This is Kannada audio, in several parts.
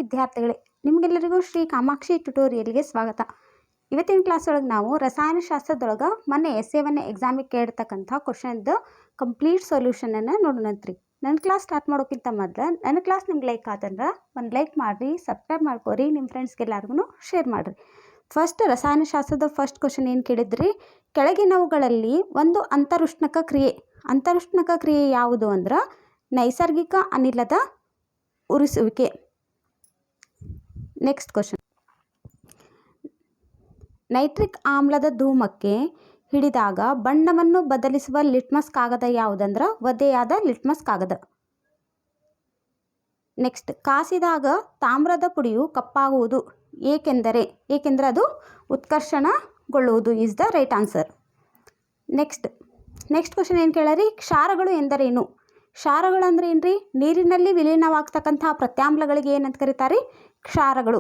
ವಿದ್ಯಾರ್ಥಿಗಳೇ, ನಿಮಗೆಲ್ಲರಿಗೂ ಶ್ರೀ ಕಾಮಾಕ್ಷಿ ಟ್ಯುಟೋರಿಯಲ್ಗೆ ಸ್ವಾಗತ. ಇವತ್ತಿನ ಕ್ಲಾಸ್ ಒಳಗೆ ನಾವು ರಸಾಯನಶಾಸ್ತ್ರದೊಳಗೆ ಮೊನ್ನೆ SA1 ಎಕ್ಸಾಮಿಗೆ ಕೇಳಿರ್ತಕ್ಕಂಥ ಕ್ವಶನ್ದು ಕಂಪ್ಲೀಟ್ ಸೊಲ್ಯೂಷನನ್ನು ನೋಡೋಣಂತ್ರಿ. ನನ್ನ ಕ್ಲಾಸ್ ಸ್ಟಾರ್ಟ್ ಮಾಡೋಕ್ಕಿಂತ ಮೊದಲು ನನ್ನ ಕ್ಲಾಸ್ ನಿಮ್ಗೆ ಲೈಕ್ ಆತಂದ್ರೆ ಒಂದು ಲೈಕ್ ಮಾಡಿರಿ, ಸಬ್ಸ್ಕ್ರೈಬ್ ಮಾಡ್ಕೊರಿ, ನಿಮ್ಮ ಫ್ರೆಂಡ್ಸ್ಗೆಲ್ಲರಿಗೂ ಶೇರ್ ಮಾಡಿರಿ. ಫಸ್ಟ್ ರಸಾಯನಶಾಸ್ತ್ರದ ಫಸ್ಟ್ ಕ್ವಶನ್ ಏನು ಕೇಳಿದ್ರಿ, ಕೆಳಗಿನವುಗಳಲ್ಲಿ ಒಂದು ಅಂತರುಷ್ಣಕ ಕ್ರಿಯೆ ಯಾವುದು ಅಂದ್ರೆ ನೈಸರ್ಗಿಕ ಅನಿಲದ ಉರಿಸುವಿಕೆ. ನೆಕ್ಸ್ಟ್ ಕ್ವಶನ್, ನೈಟ್ರಿಕ್ ಆಮ್ಲದ ಧೂಮಕ್ಕೆ ಹಿಡಿದಾಗ ಬಣ್ಣವನ್ನು ಬದಲಿಸುವ ಲಿಟ್ಮಸ್ ಕಾಗದ ಯಾವುದಂದ್ರೆ ಒದ್ದೆಯಾದ ಲಿಟ್ಮಸ್ ಕಾಗದ. ನೆಕ್ಸ್ಟ್, ಕಾಸಿದಾಗ ತಾಮ್ರದ ಪುಡಿಯು ಕಪ್ಪಾಗುವುದು ಏಕೆಂದರೆ ಅದು ಉತ್ಕರ್ಷಣಗೊಳ್ಳುವುದು is the right answer. Next question ಏನು ಕೇಳರಿ, ಕ್ಷಾರಗಳು ಎಂದರೇನು? ಕ್ಷಾರಗಳು ಅಂದ್ರೆ ಏನ್ರಿ? ನೀರಿನಲ್ಲಿ ವಿಲೀನವಾಗ್ತಕ್ಕಂಥ ಪ್ರತ್ಯಾಮ್ಲಗಳಿಗೆ ಏನಂತ ಕರೀತಾರೆ? ಕ್ಷಾರಗಳು.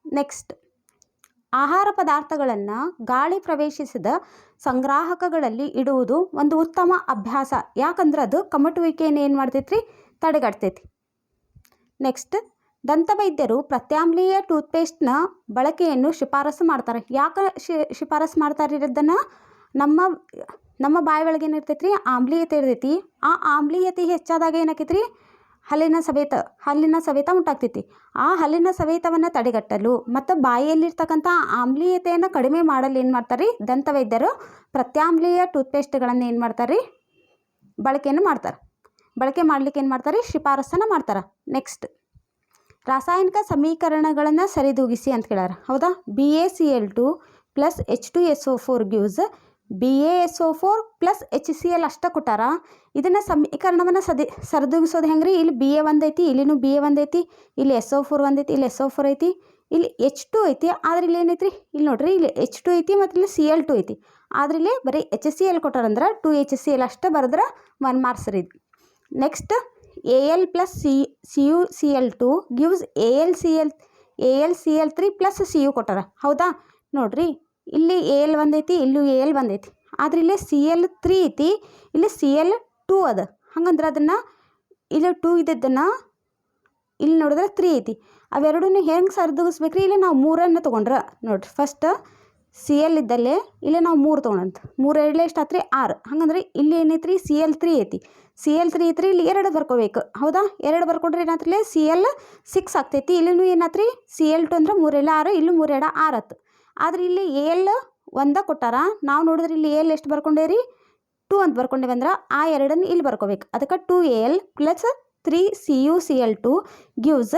ನೆಕ್ಸ್ಟ್, ಆಹಾರ ಪದಾರ್ಥಗಳನ್ನು ಗಾಳಿ ಪ್ರವೇಶಿಸಿದ ಸಂಗ್ರಾಹಕಗಳಲ್ಲಿ ಇಡುವುದು ಒಂದು ಉತ್ತಮ ಅಭ್ಯಾಸ, ಯಾಕಂದ್ರೆ ಅದು ಕಮಟುವಿಕೆಯನ್ನು ಏನು ಮಾಡ್ತೈತ್ರಿ? ತಡೆಗಟ್ತೈತಿ. ನೆಕ್ಸ್ಟ್, ದಂತವೈದ್ಯರು ಪ್ರತ್ಯಾಮ್ಲೀಯ ಟೂತ್ಪೇಸ್ಟ್ನ ಬಳಕೆಯನ್ನು ಶಿಫಾರಸು ಮಾಡ್ತಾರೆ. ಯಾಕೆ ಶಿಫಾರಸು ಮಾಡ್ತಾರೆ? ಇರೋದನ್ನು ನಮ್ಮ ಬಾಯಿ ಒಳಗೆ ಏನಿರ್ತೈತಿ ರೀ? ಆಮ್ಲೀಯತೆ ಇರ್ತೈತಿ. ಆ ಆಮ್ಲೀಯತೆ ಹೆಚ್ಚಾದಾಗ ಏನಾಕೈತಿ? ಹಲ್ಲಿನ ಸವೆತ ಉಂಟಾಗ್ತೈತಿ. ಆ ಹಲ್ಲಿನ ಸವೆತವನ್ನು ತಡೆಗಟ್ಟಲು ಮತ್ತು ಬಾಯಿಯಲ್ಲಿರ್ತಕ್ಕಂಥ ಆಮ್ಲೀಯತೆಯನ್ನು ಕಡಿಮೆ ಮಾಡಲು ಏನು ಮಾಡ್ತಾರೆ? ದಂತವೈದ್ಯರು ಪ್ರತ್ಯಾಮ್ಲೀಯ ಟೂತ್ಪೇಸ್ಟ್ಗಳನ್ನು ಏನು ಮಾಡ್ತಾರೆ? ಬಳಕೆ ಮಾಡಲಿಕ್ಕೆ ಏನು ಮಾಡ್ತಾರೆ? ಶಿಫಾರಸನ್ನು ಮಾಡ್ತಾರೆ. ನೆಕ್ಸ್ಟ್, ರಾಸಾಯನಿಕ ಸಮೀಕರಣಗಳನ್ನು ಸರಿದೂಗಿಸಿ ಅಂತ ಕೇಳ್ಯಾರ. ಹೌದಾ? BaCl2 + H2SO4 gives BaSO4 + HCl ಅಷ್ಟ ಕೊಟ್ಟಾರ. ಇದನ್ನು ಸಮೀಕರಣವನ್ನು ಸರಿದೂಗಿಸೋದು ಹೆಂಗ್ರಿ? ಇಲ್ಲಿ BA1 ಐತಿ, ಇಲ್ಲಿನೂ BA1 ಐತಿ, ಇಲ್ಲಿ SO4 ಒಂದೈತಿ, ಇಲ್ಲಿ SO4 ಐತಿ, ಇಲ್ಲಿ H2 ಐತಿ. ಆದ್ರೆ ಇಲ್ಲಿ ಏನೈತ್ರಿ? ಇಲ್ಲಿ ನೋಡ್ರಿ, ಇಲ್ಲಿ H2 ಐತಿ ಮತ್ತು ಇಲ್ಲಿ Cl2 ಐತಿ. ಆದ್ರೆ ಇಲ್ಲಿ ಬರೀ HCl ಕೊಟ್ಟಾರಂದ್ರೆ 2HCl ಅಷ್ಟೇ ಬರೆದ್ರೆ 1 ಮಾರ್ಕ್ಸ್ ರೀ. Next, Al + CuCl2 gives AlCl3 + Cu ಕೊಟ್ಟಾರ. ಹೌದಾ? ನೋಡ್ರಿ, ಇಲ್ಲಿ Al ಒಂದೈತಿ, ಇಲ್ಲೂ Al ಒಂದೈತಿ. ಆದ್ರೆ ಇಲ್ಲಿ Cl3 ಐತಿ, ಇಲ್ಲಿ Cl2 ಅದ. ಹಂಗಂದ್ರೆ ಅದನ್ನು ಇಲ್ಲಿ 2 ಇದ್ದದ್ದನ್ನು ಇಲ್ಲಿ ನೋಡಿದ್ರೆ 3 ಐತಿ. ಅವೆರಡನ್ನೂ ಹೆಂಗೆ ಸರಿದೂಗಿಸ್ಬೇಕ್ರಿ? ಇಲ್ಲಿ ನಾವು 3 ತೊಗೊಂಡ್ರೆ ನೋಡ್ರಿ, ಫಸ್ಟ್ Cl ಇದ್ದಲ್ಲೇ ಇಲ್ಲಿ ನಾವು 3 ತೊಗೊಂಡಂತ 3 2 ಎಷ್ಟು ಆತ್ರಿ? 6. ಹಂಗಂದ್ರೆ ಇಲ್ಲಿ ಏನೈತ್ರಿ? Cl3 ಐತಿ. Cl3 ಐತ್ರಿ, ಇಲ್ಲಿ 2 ಬರ್ಕೋಬೇಕು. ಹೌದಾ? 2 ಬರ್ಕೊಂಡ್ರೆ ಏನಾತ್ರಿ? Cl6 ಆಗ್ತೈತಿ. ಇಲ್ಲಿನೂ ಏನಾತ್ರಿ? Cl2 ಅಂದ್ರೆ 3 2 6, ಇಲ್ಲಿ 3 2 6 ಆತು. ಆದ್ರೆ ಇಲ್ಲಿ Al 1 ಕೊಟ್ಟಾರ. ನಾವು ನೋಡಿದ್ರೆ ಇಲ್ಲಿ Al ಎಷ್ಟು ಬರ್ಕೊಂಡೇರಿ? 2 ಅಂತ ಬರ್ಕೊಂಡೇವೆ ಅಂದ್ರೆ ಆ 2 ಇಲ್ಲಿ ಬರ್ಕೋಬೇಕು. ಅದಕ್ಕೆ 2Al + 3CuCl2 ಗಿವ್ಸ್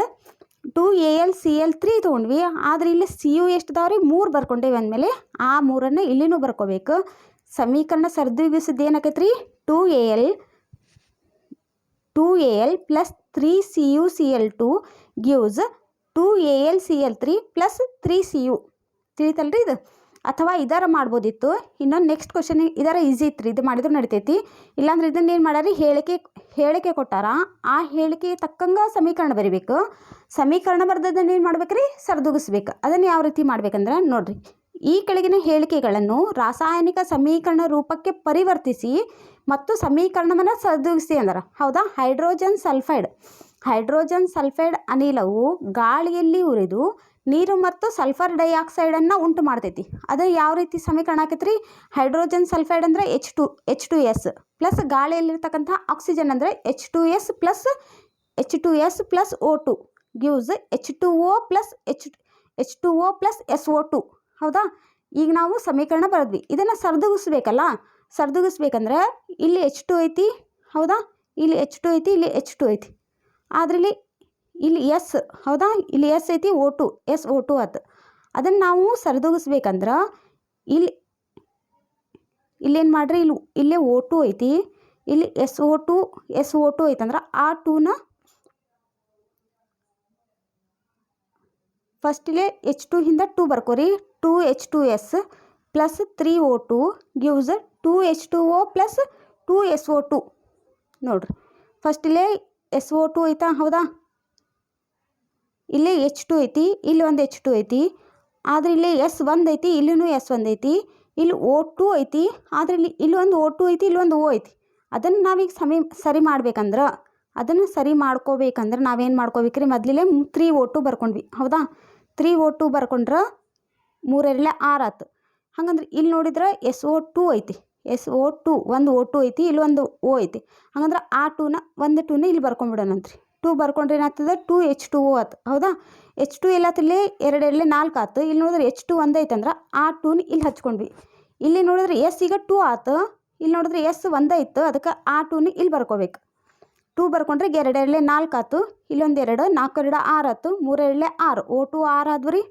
2AlCl3 ತೊಗೊಂಡ್ವಿ. ಆದರೆ ಇಲ್ಲಿ Cu ಎಷ್ಟು ಅದಾವ್ರಿ? 3 ಬರ್ಕೊಂಡೇವೆ ಅಂದಮೇಲೆ ಆ 3 ಇಲ್ಲಿನೂ ಬರ್ಕೋಬೇಕು. ಸಮೀಕರಣ ಸರಿದೂಗಿಸಿದ್ದು ಏನಾಕೈತ್ರಿ? 2Al + 3CuCl2 gives 2AlCl3 + 3Cu. ತಿಳಿತಲ್ರಿ ಇದು? ಅಥವಾ ಇದರ ಮಾಡ್ಬೋದಿತ್ತು. ಇನ್ನೊಂದು ನೆಕ್ಸ್ಟ್ ಕ್ವಶನ್ ಇದರ ಈಸಿ ಇತ್ತು, ಇದು ಮಾಡಿದ್ರು ನಡಿತೈತಿ. ಇಲ್ಲಾಂದ್ರೆ ಇದನ್ನ ಏನು ಮಾಡ್ಯಾರಿ? ಹೇಳಿಕೆ ಕೊಟ್ಟಾರ. ಆ ಹೇಳಿಕೆ ತಕ್ಕಂಗೆ ಸಮೀಕರಣ ಬರಿಬೇಕು. ಸಮೀಕರಣ ಬರ್ದದನ್ನು ಏನು ಮಾಡ್ಬೇಕ್ರಿ? ಸರಿದೂಗಿಸ್ಬೇಕು. ಅದನ್ನು ಯಾವ ರೀತಿ ಮಾಡ್ಬೇಕಂದ್ರೆ ನೋಡ್ರಿ, ಈ ಕೆಳಗಿನ ಹೇಳಿಕೆಗಳನ್ನು ರಾಸಾಯನಿಕ ಸಮೀಕರಣ ರೂಪಕ್ಕೆ ಪರಿವರ್ತಿಸಿ ಮತ್ತು ಸಮೀಕರಣವನ್ನು ಸರಿದೂಗಿಸಿ ಅಂದಾರ. ಹೌದಾ? ಹೈಡ್ರೋಜನ್ ಸಲ್ಫೈಡ್ ಅನಿಲವು ಗಾಳಿಯಲ್ಲಿ ಉರಿದು ನೀರು ಮತ್ತು ಸಲ್ಫರ್ ಡೈಆಕ್ಸೈಡನ್ನು ಉಂಟು ಮಾಡ್ತೈತಿ. ಅದು ಯಾವ ರೀತಿ ಸಮೀಕರಣ ಆಕೈತ್ರಿ? ಹೈಡ್ರೋಜನ್ ಸಲ್ಫೈಡ್ ಅಂದರೆ H2S ಪ್ಲಸ್ ಗಾಳಿಯಲ್ಲಿರ್ತಕ್ಕಂಥ ಆಕ್ಸಿಜನ್ ಅಂದರೆ H2S + O2 gives H2O + SO2. ಹೌದಾ? ಈಗ ನಾವು ಸಮೀಕರಣ ಬರೆದ್ವಿ. ಇದನ್ನು ಸರಿದೂಗಿಸ್ಬೇಕಂದ್ರೆ ಇಲ್ಲಿ H2 ಐತಿ. ಹೌದಾ? ಇಲ್ಲಿ H2 ಐತಿ, ಇಲ್ಲಿ H2 ಐತಿ. ಆದರೆ ಇಲ್ಲಿ S, ಹೌದಾ? ಇಲ್ಲಿ S ಐತಿ, SO2 ಆಯ್ತು. ಅದನ್ನು ನಾವು ಸರಿದೂಗಿಸ್ಬೇಕಂದ್ರೆ ಇಲ್ಲೇನು ಮಾಡ್ರಿ? ಇಲ್ಲೇ O2 ಐತಿ, ಇಲ್ಲಿ SO2 ಐತಂದ್ರೆ ಆ 2ನ ಫಸ್ಟ್ ಇಲ್ಲೇ H2 ಹಿಂದೆ 2 ಬರ್ಕೋರಿ. 2H2S + 3O2 gives 2H2O + 2SO2. ನೋಡ್ರಿ, ಫಸ್ಟ್ ಇಲ್ಲೇ SO2 ಐತಾ? ಹೌದಾ? ಇಲ್ಲೇ H2 ಐತಿ, ಇಲ್ಲಿ ಒಂದು H2 ಐತಿ. ಆದರೆ ಇಲ್ಲಿ S1 ಐತಿ, ಇಲ್ಲಿನೂ S1 ಐತಿ. ಇಲ್ಲಿ O2 ಐತಿ, ಆದರೆ ಇಲ್ಲಿ ಒಂದು O2 ಐತಿ, ಇಲ್ಲಿ ಒಂದು O ಐತಿ. ಅದನ್ನು ನಾವೀಗ ಸರಿ ಮಾಡ್ಬೇಕಂದ್ರೆ ಅದನ್ನು ಸರಿ ಮಾಡ್ಕೋಬೇಕಂದ್ರೆ ನಾವೇನು ಮಾಡ್ಕೋಬೇಕ್ರಿ, ಮೊದಲೇ 3O2 ಬರ್ಕೊಂಡ್ವಿ. ಹೌದಾ, 3O2 ಬರ್ಕೊಂಡ್ರೆ 3 6 ಆಯ್ತು. ಹಾಗಂದ್ರೆ ಇಲ್ಲಿ ನೋಡಿದ್ರೆ SO2 ಐತಿ, SO2 ಒಂದು O2 ಐತಿ, ಇಲ್ಲಿ ಒಂದು O ಐತಿ. ಹಾಗಂದ್ರೆ ಆ ಒಂದು ಟೂನ ಇಲ್ಲಿ ಬರ್ಕೊಂಡ್ಬಿಡೋಣಂತ್ರಿ. 2 ಬರ್ಕೊಂಡ್ರೆ ಏನಾಗ್ತದೆ, 2H2O ಆಯ್ತು. ಹೌದಾ, H2 ಎಲ್ಲತ್ತಿಲ್ಲಿ 2 4 ಆಯ್ತು. ಇಲ್ಲಿ ನೋಡಿದ್ರೆ H2 ಒಂದು ಐತಂದ್ರೆ ಆ ಟೂನ ಇಲ್ಲಿ ಹಚ್ಕೊಂಡ್ವಿ. ಇಲ್ಲಿ ನೋಡಿದ್ರೆ S ಈಗ 2 ಆಯ್ತು, ಇಲ್ಲಿ ನೋಡಿದ್ರೆ S ಒಂದು ಐತು, ಅದಕ್ಕೆ ಆ ಟೂನ ಇಲ್ಲಿ ಬರ್ಕೋಬೇಕು. 2 ಬರ್ಕೊಂಡ್ರೆ 2 4 ಆಯ್ತು, ಇಲ್ಲೊಂದು 2 4 2 6 ಆಯ್ತು, 3 2 6 O2 6 ಆದ್ವು ರೀ.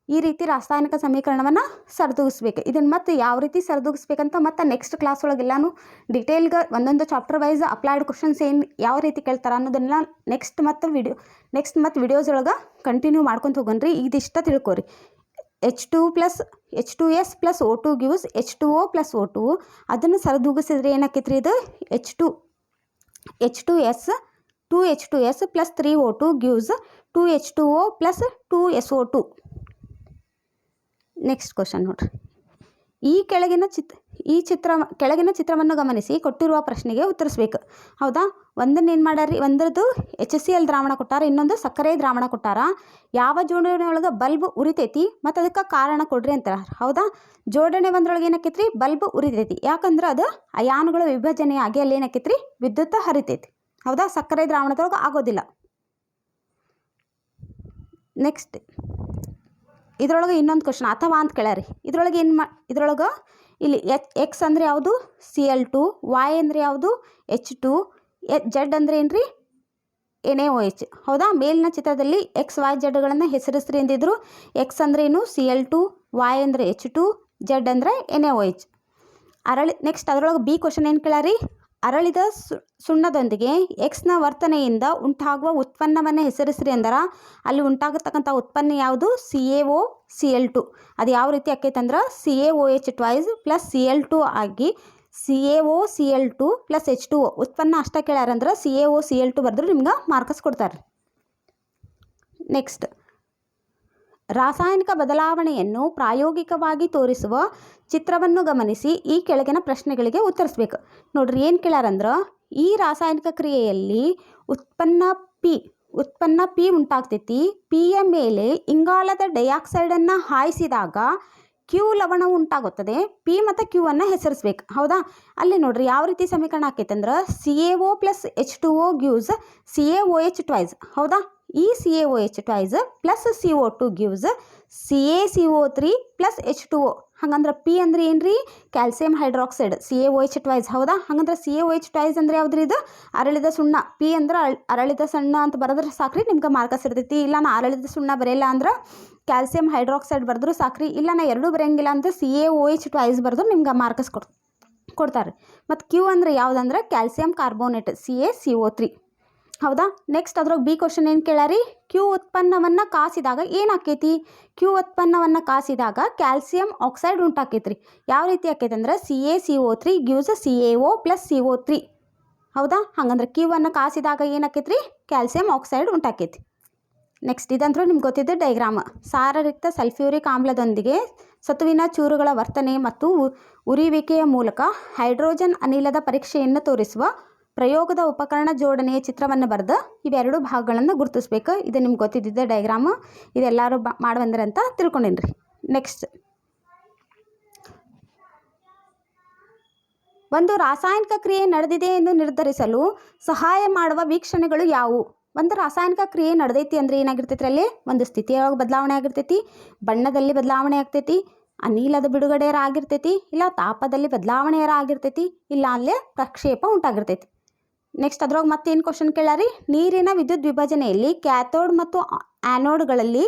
ಈ ರೀತಿ ರಾಸಾಯನಿಕ ಸಮೀಕರಣವನ್ನು ಸರಿದೂಗಿಸ್ಬೇಕು. ಇದನ್ನು ಮತ್ತೆ ಯಾವ ರೀತಿ ಸರಿದೂಗಿಸ್ಬೇಕಂತ ಮತ್ತೆ ನೆಕ್ಸ್ಟ್ ಕ್ಲಾಸ್ ಒಳಗೆ ಎಲ್ಲನೂ ಡಿಟೇಲ್ಗೆ ಒಂದೊಂದು ಚಾಪ್ಟರ್ ವೈಸ್ ಅಪ್ಲೈಡ್ ಕ್ವಶನ್ಸ್ ಏನು ಯಾವ ರೀತಿ ಕೇಳ್ತಾರೆ ಅನ್ನೋದನ್ನ ನೆಕ್ಸ್ಟ್ ಮತ್ತು ವಿಡಿಯೋಸ್ ಒಳಗೆ ಕಂಟಿನ್ಯೂ ಮಾಡ್ಕೊತ ಹೋಗೋಣ್ರಿ. ಇದಿಷ್ಟ ತಿಳ್ಕೊರಿ. H2S plus O2 gives H2O plus O2. ಅದನ್ನು ಸರಿದೂಗಿಸಿದ್ರೆ ಏನಾಕೈತ್ರಿ, ಇದು H2S 2H2S plus 3O2 gives 2H2O plus 2SO2. Next question ನೋಡ್ರಿ. ಕೆಳಗಿನ ಚಿತ್ರವನ್ನು ಗಮನಿಸಿ ಕೊಟ್ಟಿರುವ ಪ್ರಶ್ನೆಗೆ ಉತ್ತರಿಸಬೇಕು. ಹೌದಾ, ಒಂದನ್ನು ಏನು ಮಾಡ್ಯಾರಿ, ಒಂದರದ್ದು HCl ದ್ರಾವಣ ಕೊಟ್ಟಾರ, ಇನ್ನೊಂದು ಸಕ್ಕರೆ ದ್ರಾವಣ ಕೊಟ್ಟಾರ. ಯಾವ ಜೋಡಣೆ ಒಳಗೆ ಬಲ್ಬ್ ಉರಿತೈತಿ ಮತ್ತು ಅದಕ್ಕೆ ಕಾರಣ ಕೊಡ್ರಿ ಅಂತಾರ. ಹೌದಾ, ಜೋಡಣೆ ಒಂದ್ರೊಳಗೆ ಏನಾಕೈತ್ರಿ, ಬಲ್ಬ್ ಉರಿತೈತಿ. ಯಾಕಂದ್ರೆ ಅದು ಅಯಾನುಗಳ ವಿಭಜನೆ ಆಗಿ ಅಲ್ಲಿ ಏನಾಕೈತ್ರಿ, ವಿದ್ಯುತ್ ಹರಿತೈತಿ. ಹೌದಾ, ಸಕ್ಕರೆ ದ್ರಾವಣದೊಳಗೆ ಆಗೋದಿಲ್ಲ. ನೆಕ್ಸ್ಟ್ ಇದ್ರೊಳಗೆ ಇನ್ನೊಂದು ಕ್ವಶನ್ ಅಥವಾ ಅಂತ ಕೇಳ್ಯಾರಿ. ಇದ್ರೊಳಗೆ ಇದ್ರೊಳಗೆ ಇಲ್ಲಿ X ಅಂದರೆ ಯಾವುದು, Cl2, Y ಅಂದರೆ ಯಾವುದು, H2, Z ಅಂದರೆ ಏನು ರೀ, NaOH. ಹೌದಾ, ಮೇಲಿನ ಚಿತ್ರದಲ್ಲಿ XYZಗಳನ್ನು ಹೆಸರಿಸ್ರಿ ಎಂದಿದ್ರು. X ಅಂದ್ರೆ ಏನು, Cl2, Y ಅಂದರೆ H2, Z ಅಂದರೆ NaOH. ನೆಕ್ಸ್ಟ್ ಅದರೊಳಗೆ B ಕ್ವಶನ್ ಏನು ಕೇಳ್ಯಾರಿ, ಅರಳಿದ ಸುಣ್ಣದೊಂದಿಗೆ Xನ ವರ್ತನೆಯಿಂದ ಉಂಟಾಗುವ ಉತ್ಪನ್ನವನ್ನು ಹೆಸರಿಸ್ರಿ ಅಂದರ ಅಲ್ಲಿ ಉಂಟಾಗತಕ್ಕಂಥ ಉತ್ಪನ್ನ ಯಾವುದು, CaOCl2. ಅದು ಯಾವ ರೀತಿ ಆಕೈತಂದ್ರೆ CaOH ಟ್ವೈಸ್ ಪ್ಲಸ್ Cl2 ಆಗಿ CaOCl2 ಪ್ಲಸ್ H2O. ಉತ್ಪನ್ನ ಅಷ್ಟ ಕೇಳ್ಯಾರಂದ್ರೆ CaOCl2 ಬರೆದ್ರು ನಿಮ್ಗೆ ಮಾರ್ಕ್ಸ್ ಕೊಡ್ತಾರೆ. ನೆಕ್ಸ್ಟ್ ರಾಸಾಯನಿಕ ಬದಲಾವಣೆಯನ್ನು ಪ್ರಾಯೋಗಿಕವಾಗಿ ತೋರಿಸುವ ಚಿತ್ರವನ್ನು ಗಮನಿಸಿ ಈ ಕೆಳಗಿನ ಪ್ರಶ್ನೆಗಳಿಗೆ ಉತ್ತರಿಸಬೇಕು. ನೋಡ್ರಿ, ಏನು ಕೇಳ್ಯಾರಂದ್ರೆ ಈ ರಾಸಾಯನಿಕ ಕ್ರಿಯೆಯಲ್ಲಿ ಉತ್ಪನ್ನ P ಉಂಟಾಗ್ತೈತಿ. Pಯ ಮೇಲೆ ಇಂಗಾಲದ ಡೈಆಕ್ಸೈಡನ್ನು ಹಾಯಿಸಿದಾಗ Q ಲವಣವು ಉಂಟಾಗುತ್ತದೆ. P ಮತ್ತು Q ಅನ್ನು ಹೆಸರಿಸ್ಬೇಕು. ಹೌದಾ, ಅಲ್ಲಿ ನೋಡ್ರಿ ಯಾವ ರೀತಿ ಸಮೀಕರಣ ಆಕೈತಂದ್ರೆ CaO plus H2O gives CaOH twice. ಹೌದಾ, ಈ CaOH twice plus CO2 gives CaCO3 plus H2O. ಹಾಗಂದ್ರೆ P ಅಂದ್ರೆ ಏನು ರೀ, ಕ್ಯಾಲ್ಸಿಯಂ ಹೈಡ್ರಾಕ್ಸೈಡ್, CaOH ಟ್ವೈಸ್. ಹೌದಾ, ಹಾಗಂದ್ರೆ CaOH ಟ್ವೈಸ್ ಅಂದರೆ ಯಾವ್ದು ರೀ, ಇದು ಅರಳಿದ ಸುಣ್ಣ. P ಅಂದ್ರೆ ಅರಳಿದ ಸುಣ್ಣ ಅಂತ ಬರೆದ್ರೆ ಸಾಕ್ರಿ, ನಿಮ್ಗೆ ಮಾರ್ಕಸ್ ಇರ್ತೈತಿ. ಇಲ್ಲ ನಾ ಅರಳಿದ ಸುಣ್ಣ ಬರೆಯಲ್ಲ ಅಂದ್ರೆ ಕ್ಯಾಲ್ಸಿಯಂ ಹೈಡ್ರಾಕ್ಸೈಡ್ ಬರೆದ್ರು ಸಾಕ್ರಿ. ಇಲ್ಲ ನಾ ಎರಡೂ ಬರೆಯಂಗಿಲ್ಲ ಅಂದ್ರೆ CaOH ಟ್ವೈಸ್ ಬರೆದು ನಿಮ್ಗೆ ಮಾರ್ಕಸ್ ಕೊಡ್ತಾರೆ. ಮತ್ತು Q ಅಂದರೆ ಯಾವುದಂದ್ರೆ ಕ್ಯಾಲ್ಸಿಯಂ ಕಾರ್ಬೋನೇಟ್, CaCO3. ಹೌದಾ, ನೆಕ್ಸ್ಟ್ ಅದ್ರಾಗ B ಕ್ವಶನ್ ಏನು ಕೇಳ್ಯಾರಿ, Q ಉತ್ಪನ್ನವನ್ನು ಕಾಸಿದಾಗ ಏನಾಕೈತಿ, Q ಉತ್ಪನ್ನವನ್ನು ಕಾಸಿದಾಗ ಕ್ಯಾಲ್ಸಿಯಂ ಆಕ್ಸೈಡ್ ಉಂಟಾಕೈತ್ರಿ. ಯಾವ ರೀತಿ ಆಕೈತಿ ಅಂದ್ರೆ CaCO3 gives CaO plus CO3. ಹೌದಾ, ಹಾಗಂದ್ರೆ Q ಅನ್ನು ಕಾಸಿದಾಗ ಏನಾಕೈತ್ರಿ, ಕ್ಯಾಲ್ಸಿಯಂ ಆಕ್ಸೈಡ್ ಉಂಟಾಕೈತಿ. ನೆಕ್ಸ್ಟ್ ಇದಂತರೂ ನಿಮ್ಗೆ ಗೊತ್ತಿದ್ದ ಡೈಗ್ರಾಮ್. ಸಾರರಿಕ್ತ ಸಲ್ಫ್ಯೂರಿಕ್ ಆಮ್ಲದೊಂದಿಗೆ ಸತುವಿನ ಚೂರುಗಳ ವರ್ತನೆ ಮತ್ತು ಉರಿಯುವಿಕೆಯ ಮೂಲಕ ಹೈಡ್ರೋಜನ್ ಅನಿಲದ ಪರೀಕ್ಷೆಯನ್ನು ತೋರಿಸುವ ಪ್ರಯೋಗದ ಉಪಕರಣ ಜೋಡಣೆಯ ಚಿತ್ರವನ್ನು ಬರೆದು ಇವೆರಡು ಭಾಗಗಳನ್ನು ಗುರುತಿಸ್ಬೇಕು. ಇದು ನಿಮ್ಗೆ ಗೊತ್ತಿದ್ದ ಡೈಗ್ರಾಮು. ಇದೆಲ್ಲರೂ ಮಾಡುವಂದ್ರೆ ಅಂತ ತಿಳ್ಕೊಂಡೇನ್ರಿ. ನೆಕ್ಸ್ಟ್ ಒಂದು ರಾಸಾಯನಿಕ ಕ್ರಿಯೆ ನಡೆದಿದೆ ಎಂದು ನಿರ್ಧರಿಸಲು ಸಹಾಯ ಮಾಡುವ ವೀಕ್ಷಣೆಗಳು ಯಾವುವು. ಒಂದು ರಾಸಾಯನಿಕ ಕ್ರಿಯೆ ನಡೆದೈತಿ ಅಂದರೆ ಏನಾಗಿರ್ತೈತಿ, ಅಲ್ಲಿ ಒಂದು ಸ್ಥಿತಿಯೊಳಗೆ ಬದಲಾವಣೆ ಆಗಿರ್ತೈತಿ, ಬಣ್ಣದಲ್ಲಿ ಬದಲಾವಣೆ ಆಗ್ತೈತಿ, ಅನಿಲದ ಬಿಡುಗಡೆಯರ ಆಗಿರ್ತೈತಿ, ಇಲ್ಲ ತಾಪದಲ್ಲಿ ಬದಲಾವಣೆಯರ ಆಗಿರ್ತೈತಿ, ಇಲ್ಲ ಅಲ್ಲೇ ಪ್ರಕ್ಷೇಪ ಉಂಟಾಗಿರ್ತೈತಿ. ನೆಕ್ಸ್ಟ್ ಅದ್ರಾಗ ಮತ್ತೇನು ಕ್ವಶನ್ ಕೇಳ್ಯಾರಿ, ನೀರಿನ ವಿದ್ಯುತ್ ವಿಭಜನೆಯಲ್ಲಿ ಕ್ಯಾಥೋಡ್ ಮತ್ತು ಆ್ಯನೋಡ್ಗಳಲ್ಲಿ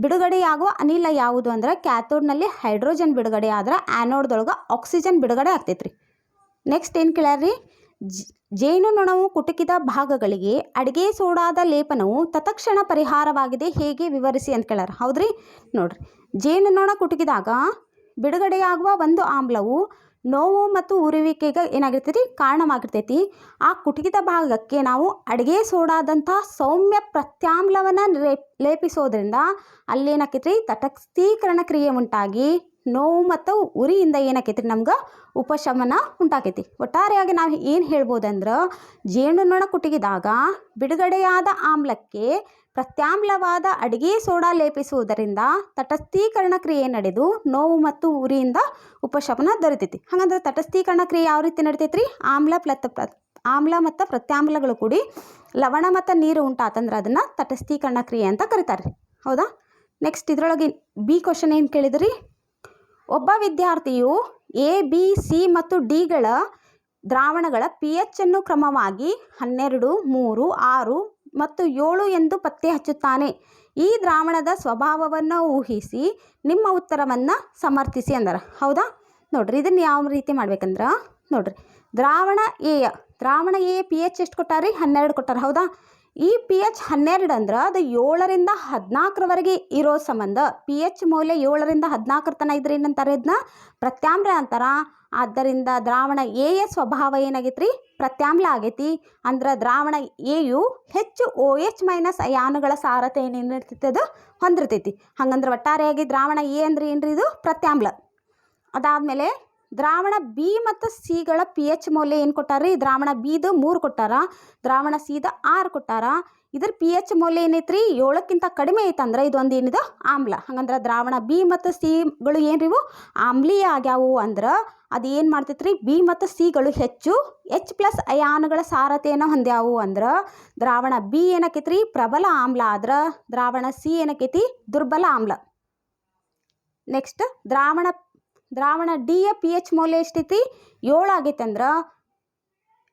ಬಿಡುಗಡೆಯಾಗುವ ಅನಿಲ ಯಾವುದು ಅಂದ್ರೆ ಕ್ಯಾಥೋಡ್ನಲ್ಲಿ ಹೈಡ್ರೋಜನ್ ಬಿಡುಗಡೆ ಆದ್ರೆ ಆ್ಯನೋಡ್ದೊಳಗೆ ಆಕ್ಸಿಜನ್ ಬಿಡುಗಡೆ ಆಗ್ತೈತ್ರಿ. ನೆಕ್ಸ್ಟ್ ಏನು ಕೇಳ್ಯಾರಿ, ಜೇನುನೊಣವು ಕುಟುಕಿದ ಭಾಗಗಳಿಗೆ ಅಡಿಗೆ ಸೋಡಾದ ಲೇಪನವು ತತ್ಕ್ಷಣ ಪರಿಹಾರವಾಗಿದೆ, ಹೇಗೆ ವಿವರಿಸಿ ಅಂತ ಕೇಳ್ಯಾರ. ಹೌದ್ರಿ, ನೋಡ್ರಿ, ಜೇನುನೊಣ ಕುಟುಕಿದಾಗ ಬಿಡುಗಡೆಯಾಗುವ ಒಂದು ಆಮ್ಲವು ನೋವು ಮತ್ತು ಉರಿಯುವಿಕೆಗೆ ಏನಾಗಿರ್ತೈತಿ, ಕಾರಣವಾಗಿರ್ತೈತಿ. ಆ ಕುಟುಕಿದ ಭಾಗಕ್ಕೆ ನಾವು ಅಡಿಗೆ ಸೋಡಾದಂಥ ಸೌಮ್ಯ ಪ್ರತ್ಯಾಮ್ಲವನ್ನು ಲೇಪಿಸೋದ್ರಿಂದ ಅಲ್ಲೇನಾಕೈತ್ರಿ, ತಟಸ್ಥೀಕರಣ ಕ್ರಿಯೆ ಉಂಟಾಗಿ ನೋವು ಮತ್ತು ಉರಿಯಿಂದ ಏನಾಕೈತಿ ನಮ್ಗೆ ಉಪಶಮನ ಉಂಟಾಕೈತಿ. ಒಟ್ಟಾರೆಯಾಗಿ ನಾವು ಏನು ಹೇಳ್ಬೋದಂದ್ರೆ ಜೇನುನೊಣ ಕುಟುಕಿದಾಗ ಬಿಡುಗಡೆಯಾದ ಆಮ್ಲಕ್ಕೆ ಪ್ರತ್ಯಾಮ್ಲವಾದ ಅಡಿಗೆ ಸೋಡಾ ಲೇಪಿಸುವುದರಿಂದ ತಟಸ್ಥೀಕರಣ ಕ್ರಿಯೆ ನಡೆದು ನೋವು ಮತ್ತು ಉರಿಯಿಂದ ಉಪಶಮನ ದೊರೆತೈತಿ. ಹಾಗಂದ್ರೆ ತಟಸ್ಥೀಕರಣ ಕ್ರಿಯೆ ಯಾವ ರೀತಿ ನಡಿತೈತ್ರಿ? ಆಮ್ಲ ಮತ್ತು ಪ್ರತ್ಯಾಮ್ಲಗಳು ಕೂಡಿ ಲವಣ ಮತ್ತು ನೀರು ಉಂಟಾತಂದ್ರೆ ಅದನ್ನು ತಟಸ್ಥೀಕರಣ ಕ್ರಿಯೆ ಅಂತ ಕರೀತಾರೆ. ಹೌದಾ? ನೆಕ್ಸ್ಟ್ ಇದರೊಳಗೆ ಬಿ ಕ್ವಶನ್ ಏನು ಕೇಳಿದ್ರಿ? ಒಬ್ಬ ವಿದ್ಯಾರ್ಥಿಯು ಎ ಬಿ ಸಿ ಮತ್ತು ಡಿಗಳ ದ್ರಾವಣಗಳ pH ಅನ್ನು ಕ್ರಮವಾಗಿ 12, 3, 6 ಮತ್ತು 7 ಎಂದು ಪತ್ತೆ ಹಚ್ಚುತ್ತಾನೆ. ಈ ದ್ರಾವಣದ ಸ್ವಭಾವವನ್ನು ಊಹಿಸಿ ನಿಮ್ಮ ಉತ್ತರವನ್ನು ಸಮರ್ಥಿಸಿ ಅಂದಾರ. ಹೌದಾ? ನೋಡ್ರಿ ಇದನ್ನು ಯಾವ ರೀತಿ ಮಾಡ್ಬೇಕಂದ್ರೆ ನೋಡ್ರಿ, ದ್ರಾವಣ ಎ pH ಎಷ್ಟು ಕೊಟ್ಟಾರಿ? 12 ಕೊಟ್ಟಾರ. ಹೌದಾ? ಈ pH 12 ಅಂದ್ರೆ ಅದು 7ರಿಂದ 14ರವರೆಗೆ ಇರೋ ಸಂಬಂಧ pH ಮೌಲ್ಯ 7ರಿಂದ 14 ತನಕ ಇದ್ರೆ ಏನಂತಾರೆ? ಇದನ್ನ ಪ್ರತ್ಯಾಮ್ಲ ಅಂತಾರ. ಆದ್ದರಿಂದ ದ್ರಾವಣ ಎಯ ಸ್ವಭಾವ ಏನಾಗೈತ್ರಿ? ಪ್ರತ್ಯಾಮ್ಲ ಆಗೈತಿ. ಅಂದ್ರೆ ದ್ರಾವಣ ಎಯು ಹೆಚ್ಚು OH- ಅಯಾನುಗಳ ಸಾರತೆಯನ್ನು ಏನಿರ್ತೈತಿ ಅದು ಹೊಂದಿರ್ತೈತಿ. ಹಂಗಂದ್ರೆ ಒಟ್ಟಾರೆಯಾಗಿ ದ್ರಾವಣ ಎ ಅಂದ್ರೆ ಏನ್ರಿ? ಇದು ಪ್ರತ್ಯಾಮ್ಲ. ಅದಾದಮೇಲೆ ದ್ರಾವಣ ಬಿ ಮತ್ತು ಸಿಗಳ pH ಮೌಲ್ಯ ಏನು ಕೊಟ್ಟಾರ? ದ್ರಾವಣ ಬಿದು 3 ಕೊಟ್ಟಾರ, ದ್ರಾವಣ ಸಿದ 6 ಕೊಟ್ಟಾರ. ಇದ್ರ pH ಮೌಲ್ಯ ಏನೈತ್ರಿ? 7ಕ್ಕಿಂತ ಕಡಿಮೆ ಐತಂದ್ರೆ ಇದೊಂದು ಏನಿದೆ? ಆಮ್ಲ. ಹಂಗಂದ್ರೆ ದ್ರಾವಣ ಬಿ ಮತ್ತು ಸಿಗಳು ಏನ್ರಿ? ಇವು ಆಮ್ಲೀಯ ಆಗ್ಯಾವು. ಅಂದ್ರೆ ಅದು ಏನು ಮಾಡ್ತೈತ್ರಿ? ಬಿ ಮತ್ತು ಸಿಗಳು ಹೆಚ್ಚು H+ ಅಯಾನುಗಳ ಸಾರತೆಯನ್ನು ಹೊಂದ್ಯಾವು. ಅಂದ್ರೆ ದ್ರಾವಣ ಬಿ ಏನಕ್ಕೈತ್ರಿ? ಪ್ರಬಲ ಆಮ್ಲ. ಆದ್ರೆ ದ್ರಾವಣ ಸಿ ಏನಕ್ಕೈತಿ? ದುರ್ಬಲ ಆಮ್ಲ. ನೆಕ್ಸ್ಟ್ ದ್ರಾವಣ ಡಿಯ pH ಮೌಲ್ಯ ಎಷ್ಟೈತಿ? 7 ಆಗೈತೆ. ಅಂದ್ರೆ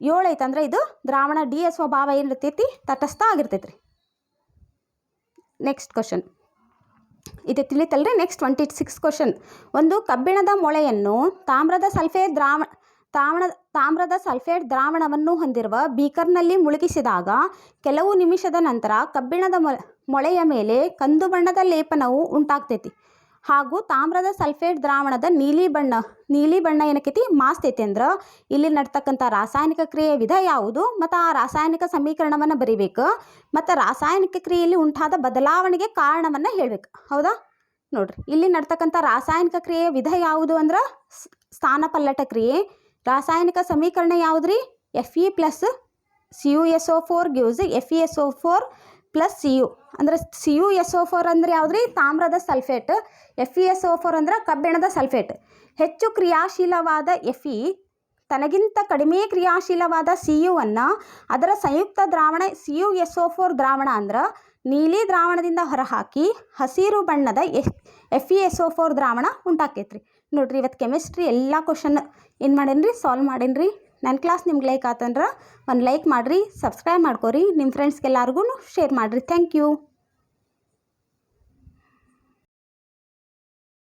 7 ಐತಂದ್ರೆ ಇದು ದ್ರಾವಣ ಡಿಯ ಸ್ವಭಾವ ಏನಿರ್ತೈತಿ? ತಟಸ್ಥ ಆಗಿರ್ತೈತ್ರಿ. ನೆಕ್ಸ್ಟ್ ಕ್ವಶನ್ ಇದು ತಿಳಿತಲ್ರಿ. Next 26 question. ಒಂದು ಕಬ್ಬಿಣದ ಮೊಳೆಯನ್ನು ತಾಮ್ರದ ಸಲ್ಫೇಟ್ ದ್ರಾವಣವನ್ನು ಹೊಂದಿರುವ ಬೀಕರ್ನಲ್ಲಿ ಮುಳುಗಿಸಿದಾಗ ಕೆಲವು ನಿಮಿಷದ ನಂತರ ಕಬ್ಬಿಣದ ಮೊಳೆಯ ಮೇಲೆ ಕಂದು ಬಣ್ಣದ ಲೇಪನವು ಉಂಟಾಗ್ತೈತಿ. ಹಾಗೂ ತಾಮ್ರದ ಸಲ್ಫೇಟ್ ದ್ರಾವಣದ ನೀಲಿ ಬಣ್ಣ ಏನಕ್ಕೈತಿ? ಮಾಸ್ತೈತಿ. ಅಂದ್ರೆ ಇಲ್ಲಿ ನಡ್ತಕ್ಕಂಥ ರಾಸಾಯನಿಕ ಕ್ರಿಯೆ ವಿಧ ಯಾವುದು ಮತ್ತು ಆ ರಾಸಾಯನಿಕ ಸಮೀಕರಣವನ್ನು ಬರಿಬೇಕು ಮತ್ತು ರಾಸಾಯನಿಕ ಕ್ರಿಯೆಯಲ್ಲಿ ಉಂಟಾದ ಬದಲಾವಣೆಗೆ ಕಾರಣವನ್ನು ಹೇಳಬೇಕು. ಹೌದಾ? ನೋಡ್ರಿ, ಇಲ್ಲಿ ನಡ್ತಕ್ಕಂಥ ರಾಸಾಯನಿಕ ಕ್ರಿಯೆಯ ವಿಧ ಯಾವುದು ಅಂದ್ರೆ ಸ್ಥಾನಪಲ್ಲಟ ಕ್ರಿಯೆ. ರಾಸಾಯನಿಕ ಸಮೀಕರಣ ಯಾವುದ್ರಿ? Fe+CuSO4 gives FeSO4 + Cu. ಅಂದ್ರೆ CuSO4 ಅಂದ್ರೆ ಯಾವುದ್ರಿ? ತಾಮ್ರದ ಸಲ್ಫೇಟ್. FeSO4 ಅಂದ್ರೆ ಕಬ್ಬಿಣದ ಸಲ್ಫೇಟ್. ಹೆಚ್ಚು ಕ್ರಿಯಾಶೀಲವಾದ Fe ತನಗಿಂತ ಕಡಿಮೆ ಕ್ರಿಯಾಶೀಲವಾದ Cuವನ್ನು ಅದರ ಸಂಯುಕ್ತ ದ್ರಾವಣ CuSO4 ದ್ರಾವಣ ಅಂದ್ರೆ ನೀಲಿ ದ್ರಾವಣದಿಂದ ಹೊರಹಾಕಿ ಹಸಿರು ಬಣ್ಣದ FeSO4 ದ್ರಾವಣ ಉಂಟಾಕೈತ್ರಿ. ನೋಡ್ರಿ, ಇವತ್ತು ಕೆಮಿಸ್ಟ್ರಿ ಎಲ್ಲ ಕ್ವಶನ್ ಏನು ಮಾಡೇನ್ರಿ? ಸಾಲ್ವ್ ಮಾಡೇನ್ರಿ. ನನ್ನ ಕ್ಲಾಸ್ ನಿಮ್ಗೆ ಲೈಕ್ ಆತಂದ್ರೆ ಒಂದು ಲೈಕ್ ಮಾಡಿರಿ, ಸಬ್ಸ್ಕ್ರೈಬ್ ಮಾಡ್ಕೊರಿ, ನಿಮ್ಮ ಫ್ರೆಂಡ್ಸ್ಗೆಲ್ಲರಿಗೂ ಶೇರ್ ಮಾಡಿರಿ. Thank you.